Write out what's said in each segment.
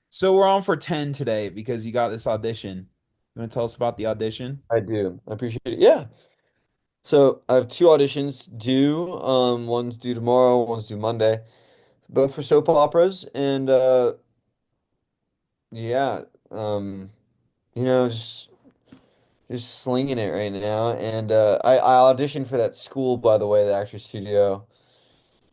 So we're on for 10 today because you got this audition. You want to tell us about the audition? I do. I appreciate it. Yeah. So I have two auditions due. One's due tomorrow, one's due Monday, both for soap operas. And yeah, um, just slinging it right now. And I auditioned for that school, by the way, the Actors Studio.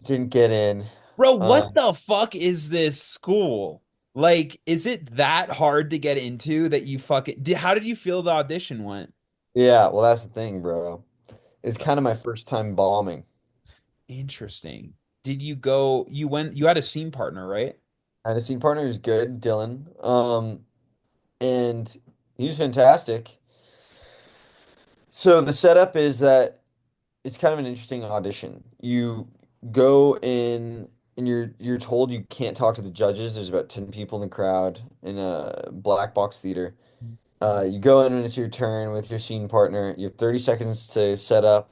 Didn't get in. Bro, Uh, what the fuck is this school? Like, is it that hard to get into that you fucking how did you feel the audition went? yeah, well, that's the thing, bro. It's kind of my first time bombing. Interesting. Did you go, you had a scene partner, right? I had a scene partner who's good, Dylan. And he was fantastic. So the setup is that it's kind of an interesting audition. You go in and you're told you can't talk to the judges. There's about 10 people in the crowd in a black box theater. You go in and it's your turn with your scene partner. You have 30 seconds to set up,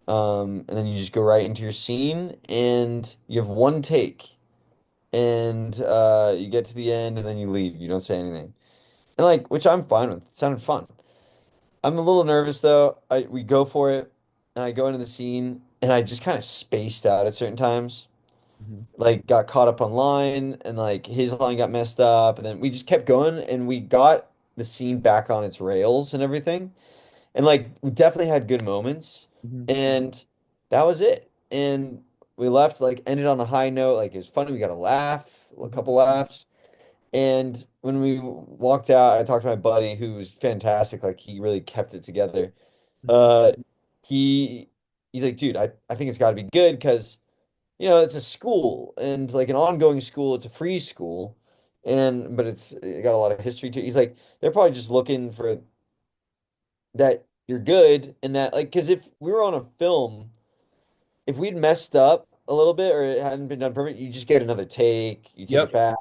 and then you just go right into your scene, and you have one take, and you get to the end, and then you leave. You don't say anything, and like, which I'm fine with. It sounded fun. I'm a little nervous though. We go for it, and I go into the scene, and I just kind of spaced out at certain times. Mhm. Like got caught up on line, and like his line got messed up, and then we just kept going, and we got the scene back on its rails and everything. And like we definitely had good moments, Mhm. and that was it. And we left like ended on a high note. Like it was funny. We got a laugh, a Mhm. couple laughs. And when we walked out, I talked to my buddy who was fantastic. Like he really kept it together. Mhm. Uh, he he's like, dude, I think it's got to be good because it's a school and like an ongoing school. It's a free school, and but it got a lot of history to it. He's like, they're probably just looking for that you're good and that like because if we were on a film, if we'd messed up a little bit or it hadn't been done perfect, you just get another take, you take it Yep. back,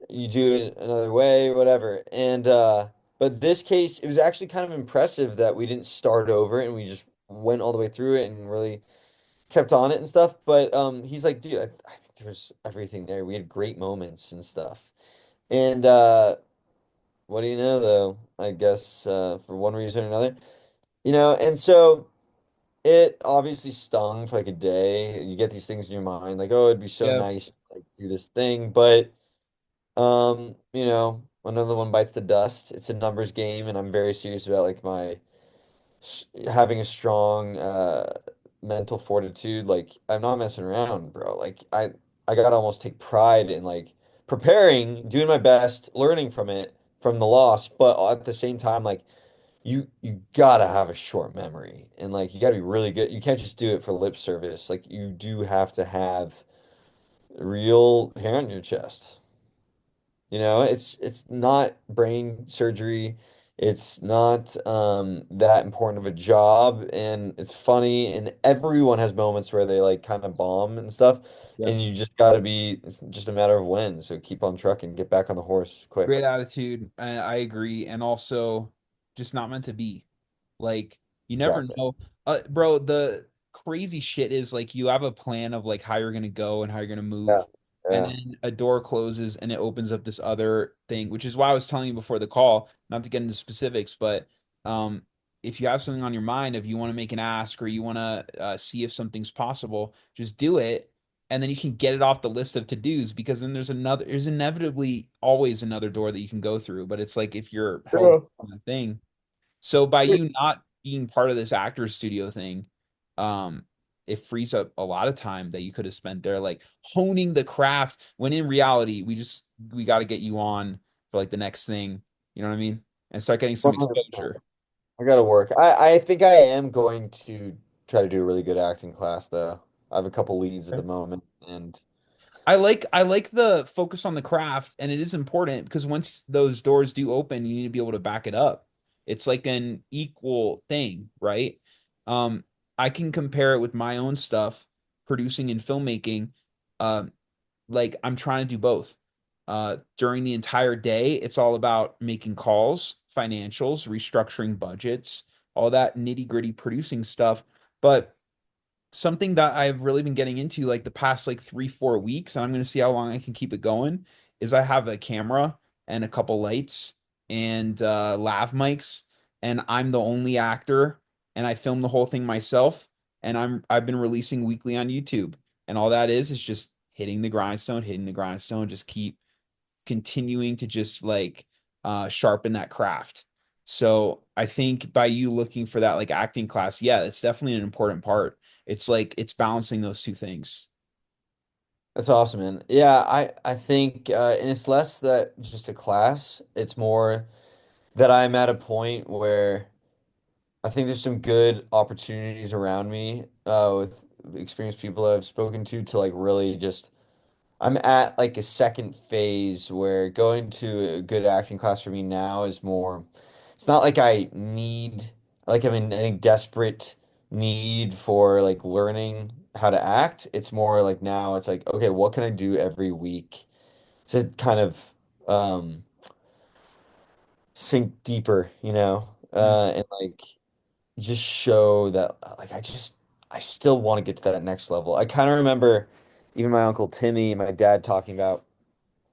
you do it another way, whatever. And but this case, it was actually kind of impressive that we didn't start over and we just went all the way through it and really kept on it and stuff. But he's like, dude, I think there's everything there. We had great moments and stuff. And what do you know though? I guess for one reason or another, and so it obviously stung for like a day. You get these things in your mind, like, oh, it'd be so Yep. nice to like do this thing, but another one bites the dust. It's a numbers game, and I'm very serious about like my having a strong mental fortitude. Like I'm not messing around, bro. Like I gotta almost take pride in like preparing, doing my best, learning from it, from the loss, but at the same time, like you gotta have a short memory and like you gotta be really good. You can't just do it for lip service. Like you do have to have real hair on your chest. It's not brain surgery. It's not that important of a job, and it's funny, and everyone has moments where they like kind of bomb and stuff, Yep. and you just gotta be, it's just a matter of when, so keep on trucking, get back on the horse quick. Great attitude. I agree. And also just not meant to be. Like, you never Exactly. know. Bro, the crazy shit is like you have a plan of like how you're gonna go and how you're gonna Yeah. move, and Yeah. then a door closes and it opens up this other thing, which is why I was telling you before the call, not to get into specifics, but um if you have something on your mind, if you want to make an ask or you want to see if something's possible, just do it, and then you can get it off the list of to-dos because then there's inevitably always another door that you can go through, but it's like if you're held Yeah. on a thing. So by you not being part of this actors studio thing, um, it frees up a lot of time that you could have spent there, like honing the craft. When in reality, we got to get you on for like the next thing. You know what I mean? And start getting some 100%. exposure. I gotta work. I think I am going to try to do a really good acting class though. I have a couple leads at the moment, and I like the focus on the craft, and it is important because once those doors do open, you need to be able to back it up. It's like an equal thing, right? Um, I can compare it with my own stuff, producing and filmmaking. Um, like I'm trying to do both. During the entire day, it's all about making calls, financials, restructuring budgets, all that nitty-gritty producing stuff. But something that I've really been getting into like the past like 3, 4 weeks, and I'm going to see how long I can keep it going, is I have a camera and a couple lights and lav mics, and I'm the only actor, and I film the whole thing myself, and I've been releasing weekly on YouTube, and all that is just hitting the grindstone, just keep continuing to just like sharpen that craft. So I think by you looking for that like acting class, yeah, it's definitely an important part. It's like it's balancing those two things. That's awesome, man. Yeah, I think and it's less that just a class. It's more that I'm at a point where I think there's some good opportunities around me with experienced people that I've spoken to like really just I'm at like a second phase where going to a good acting class for me now is more, it's not like I need, like I'm in any desperate need for like learning how to act. It's more like now it's like, okay, what can I do every week to kind of um, sink deeper, you know? Mm. And like just show that like I still want to get to that next level. I kind of remember even my uncle Timmy and my dad talking about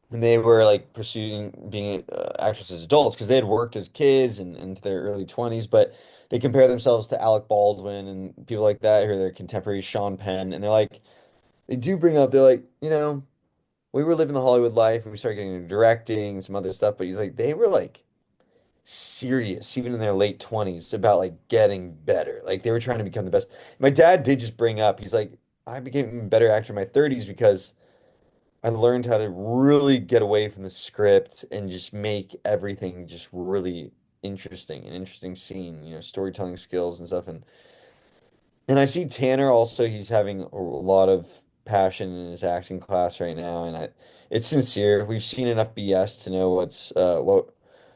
when they were like pursuing being actors as adults because they had worked as kids and into their early 20s, but they compare themselves to Alec Baldwin and people like that who are their contemporaries, Sean Penn, and they're like they do bring up they're like, we were living the Hollywood life and we started getting into directing and some other stuff, but he's like they were like serious even in their late 20s about like getting better. Like they were trying to become the best. My dad did just bring up, he's like, I became a better actor in my 30s because I learned how to really get away from the script and just make everything just really interesting, an interesting scene, storytelling skills and stuff. And I see Tanner also, he's having a lot of passion in his acting class right now, and it's sincere. We've seen enough BS to know what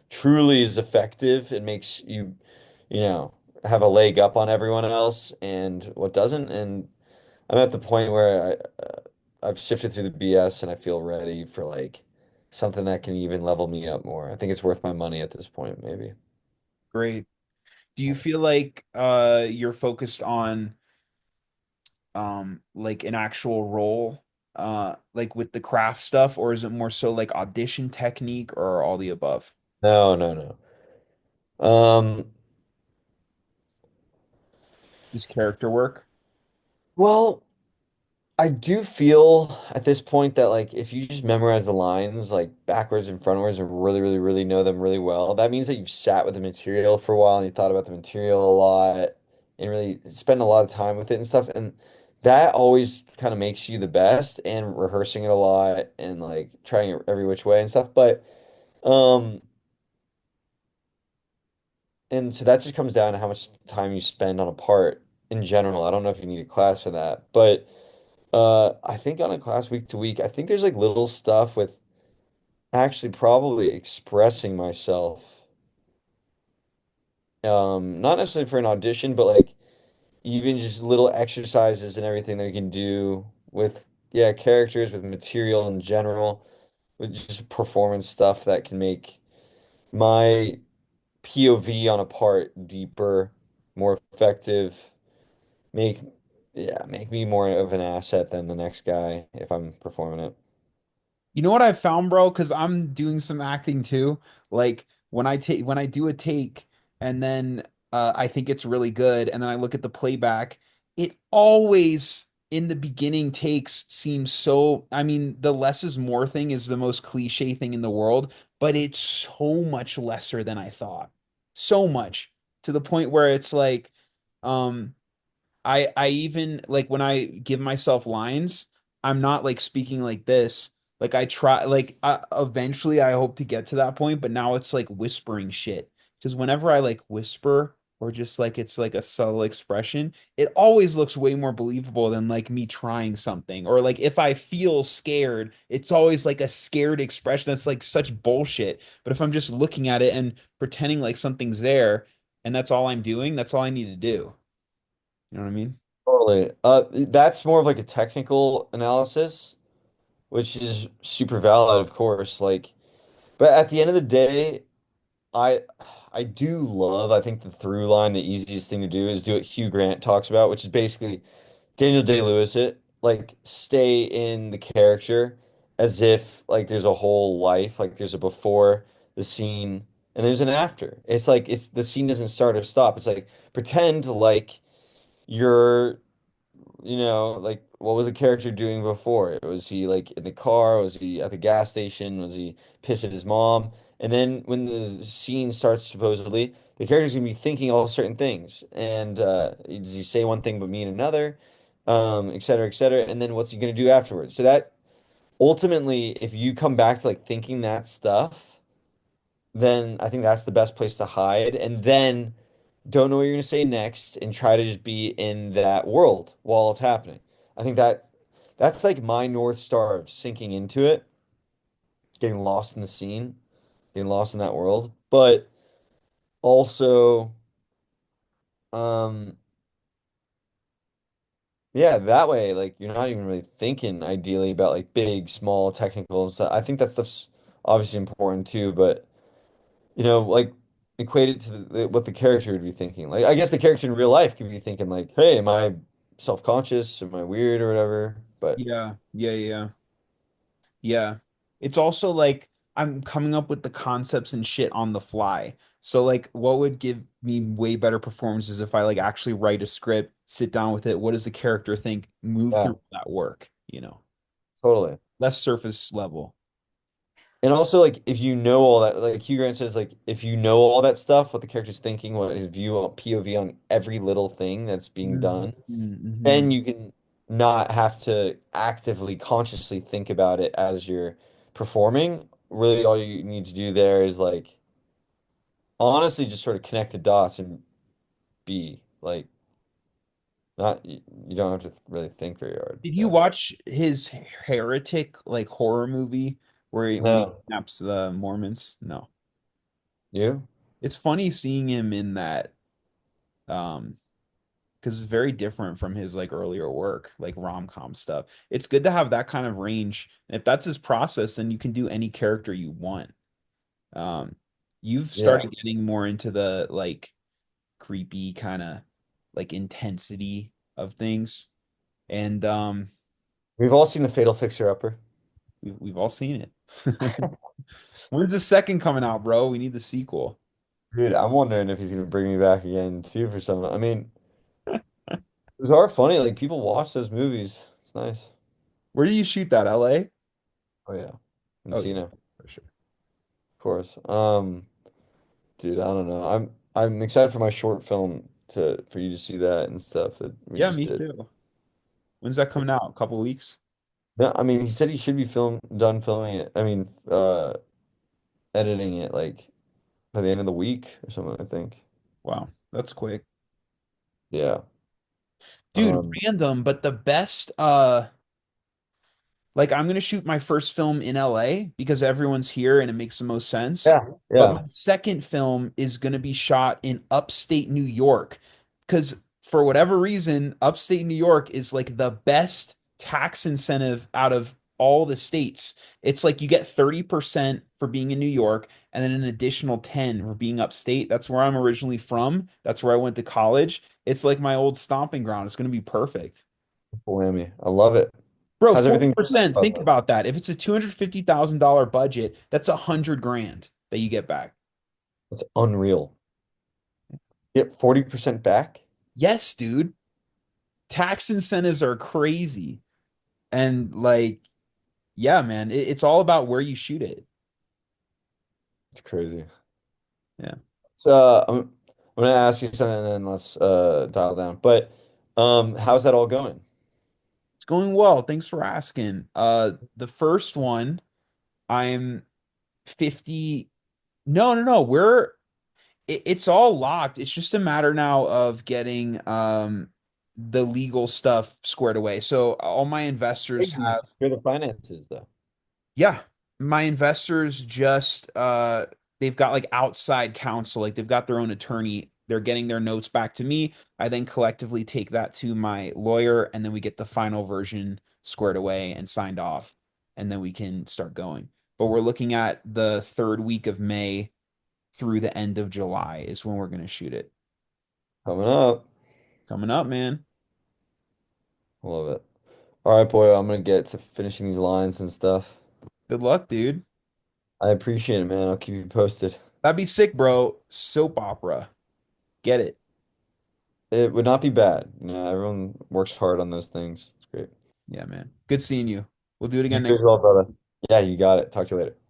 truly is effective and makes you, you know, have a leg up on everyone else and what doesn't. And I'm at the point where I've sifted through the BS and I feel ready for like something that can even level me up more. I think it's worth my money at this point, maybe. Great. Do you feel like you're focused on like an actual role like with the craft stuff, or is it more so like audition technique or all the above? No, no, no. Um, Just character work? well, I do feel at this point that like if you just memorize the lines like backwards and frontwards and really, really, really know them really well, that means that you've sat with the material for a while and you thought about the material a lot and really spend a lot of time with it and stuff. And that always kind of makes you the best and rehearsing it a lot and like trying it every which way and stuff. But um and so that just comes down to how much time you spend on a part in general. I don't know if you need a class for that, but I think on a class week to week, I think there's like little stuff with actually probably expressing myself. Not necessarily for an audition, but like even just little exercises and everything that we can do with, yeah, characters, with material in general, with just performance stuff that can make my POV on a part deeper, more effective, make, yeah, make me more of an asset than the next guy if I'm performing it. You know what I found, bro? Because I'm doing some acting too. Like when I do a take and then I think it's really good, and then I look at the playback, it always in the beginning takes seems so. I mean, the less is more thing is the most cliche thing in the world, but it's so much lesser than I thought. So much to the point where it's like, um, I even like when I give myself lines, I'm not like speaking like this. Like I try like eventually I hope to get to that point, but now it's like whispering shit. Because whenever I like whisper or just like it's like a subtle expression, it always looks way more believable than like me trying something. Or like if I feel scared, it's always like a scared expression that's like such bullshit. But if I'm just looking at it and pretending like something's there and that's all I'm doing, that's all I need to do. You know what I mean? Totally. That's more of like a technical analysis, which is super valid, of course. Like, but at the end of the day, I I do love, I think the through line, the easiest thing to do is do what Hugh Grant talks about, which is basically Daniel Day-Lewis it, like stay in the character as if like there's a whole life, like there's a before the scene and there's an after. It's like it's the scene doesn't start or stop. It's like pretend like you're, like what was the character doing before? Was he like in the car? Was he at the gas station? Was he pissed at his mom? And then when the scene starts, supposedly, the character's gonna be thinking all certain things. And does he say one thing but mean another? Et cetera, et cetera. And then what's he gonna do afterwards? So that ultimately, if you come back to like thinking that stuff, then I think that's the best place to hide. And then don't know what you're going to say next and try to just be in that world while it's happening. I think that's like my North Star of sinking into it, getting lost in the scene, getting lost in that world. But also, um, yeah, that way, like you're not even really thinking ideally about like big, small, technical and stuff. I think that stuff's obviously important too, but like equate it to what the character would be thinking. Like, I guess the character in real life could be thinking like, "Hey, am I self-conscious? Am I weird or whatever?" But Yeah, yeah, yeah. Yeah. It's also like I'm coming up with the concepts and shit on the fly. So like what would give me way better performances if I like actually write a script, sit down with it, what does the character think, move yeah, through that work, you know? totally. Less surface level. And also, like, if you know all that, like Hugh Grant says, like, if you know all that stuff, what the character's thinking, what his view on POV on every little thing that's being done, Mm-hmm. then you can not have to actively, consciously think about it as you're performing. Really, all you need to do there is like honestly just sort of connect the dots and be like not you don't have to really think very hard. Did you Yeah. watch his Heretic like horror movie where when he No. kidnaps the Mormons? No. You? It's funny seeing him in that. Um, because it's very different from his like earlier work, like rom-com stuff. It's good to have that kind of range. And if that's his process, then you can do any character you want. Um, you've Yeah. started getting more into the like creepy kind of like intensity of things. And We've all seen the Fatal Fixer-Upper. we've all seen it. When's the second coming out, bro? We need the sequel. Dude, I'm wondering if he's gonna bring me back again too for some. I mean, those are funny. Like people watch those movies. It's nice. Where do you shoot that? LA? Oh yeah, Oh yeah, Encino, of for sure. course. Dude, I don't know. I'm excited for my short film to for you to see that and stuff that we Yeah, just me did. too. When's that coming out? A couple weeks? No, I mean, he said he should be done filming it. I mean, editing it like by the end of the week or something, I think. Wow, that's quick. Yeah. Dude, Um, random, but the best like I'm gonna shoot my first film in LA because everyone's here and it makes the most sense. yeah, But my yeah. second film is gonna be shot in upstate New York because for whatever reason, upstate New York is like the best tax incentive out of all the states. It's like you get 30% for being in New York and then an additional 10 for being upstate. That's where I'm originally from. That's where I went to college. It's like my old stomping ground. It's gonna be perfect. Whammy. I love it. Bro, How's everything? 40%. Think about that. If it's a $250,000 budget, that's 100 grand that you get back. It's unreal. Get 40% back. Yes, dude. Tax incentives are crazy. And like, yeah, man, it's all about where you shoot it. It's crazy. Yeah. So I'm gonna ask you something and then let's dial down. But how's that all going? It's going well. Thanks for asking. The first one, I'm 50. No, no, no. It's all locked. It's just a matter now of getting the legal stuff squared away. So all my investors Big news. have, Here are the finances though. yeah, my investors just they've got like outside counsel, like they've got their own attorney. They're getting their notes back to me. I then collectively take that to my lawyer and then we get the final version squared away and signed off and then we can start going. But we're looking at the third week of May through the end of July is when we're going to shoot it. Coming up. Coming up, man. Love it. All right, boy, I'm gonna get to finishing these lines and stuff. Good luck, dude. I appreciate it, man. I'll keep you posted. That'd be sick, bro. Soap opera. Get it. It would not be bad. Everyone works hard on those things. It's great. Yeah, man. Good seeing you. We'll do it You again as next well, brother. Yeah, you got it. Talk to you later.